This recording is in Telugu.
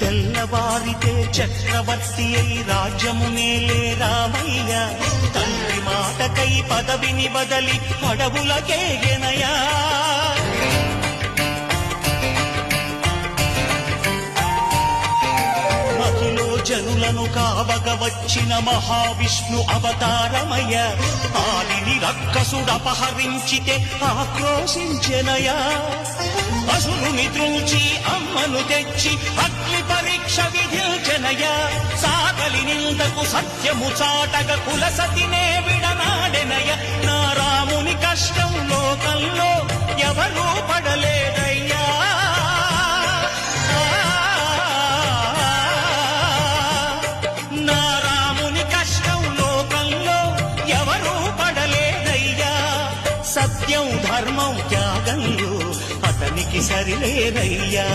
తెల్లవారితే చక్రవర్తి అయి రాజ్యము నేలే రామయ్య తండ్రి మాటకై పదవిని బదలి అడవులకేగెనయా జనులను కావగ వచ్చిన మహావిష్ణు అవతారమయ ఆలిని రక్కసుడపహరించితే ఆక్రోశించెనయా అసురుని త్రుంచి అమ్మను తెచ్చి అగ్ని పరీక్ష విధించెనయా సాగలి నిందకు సత్యము చాటగ కులసతినే విడనాడెనయ నా రాముని కష్టం లోకంలో ఎవరూ పడలేదయ్యా సత్యం ధర్మం త్యాగంలో అతనికి సరిలేరయ్యా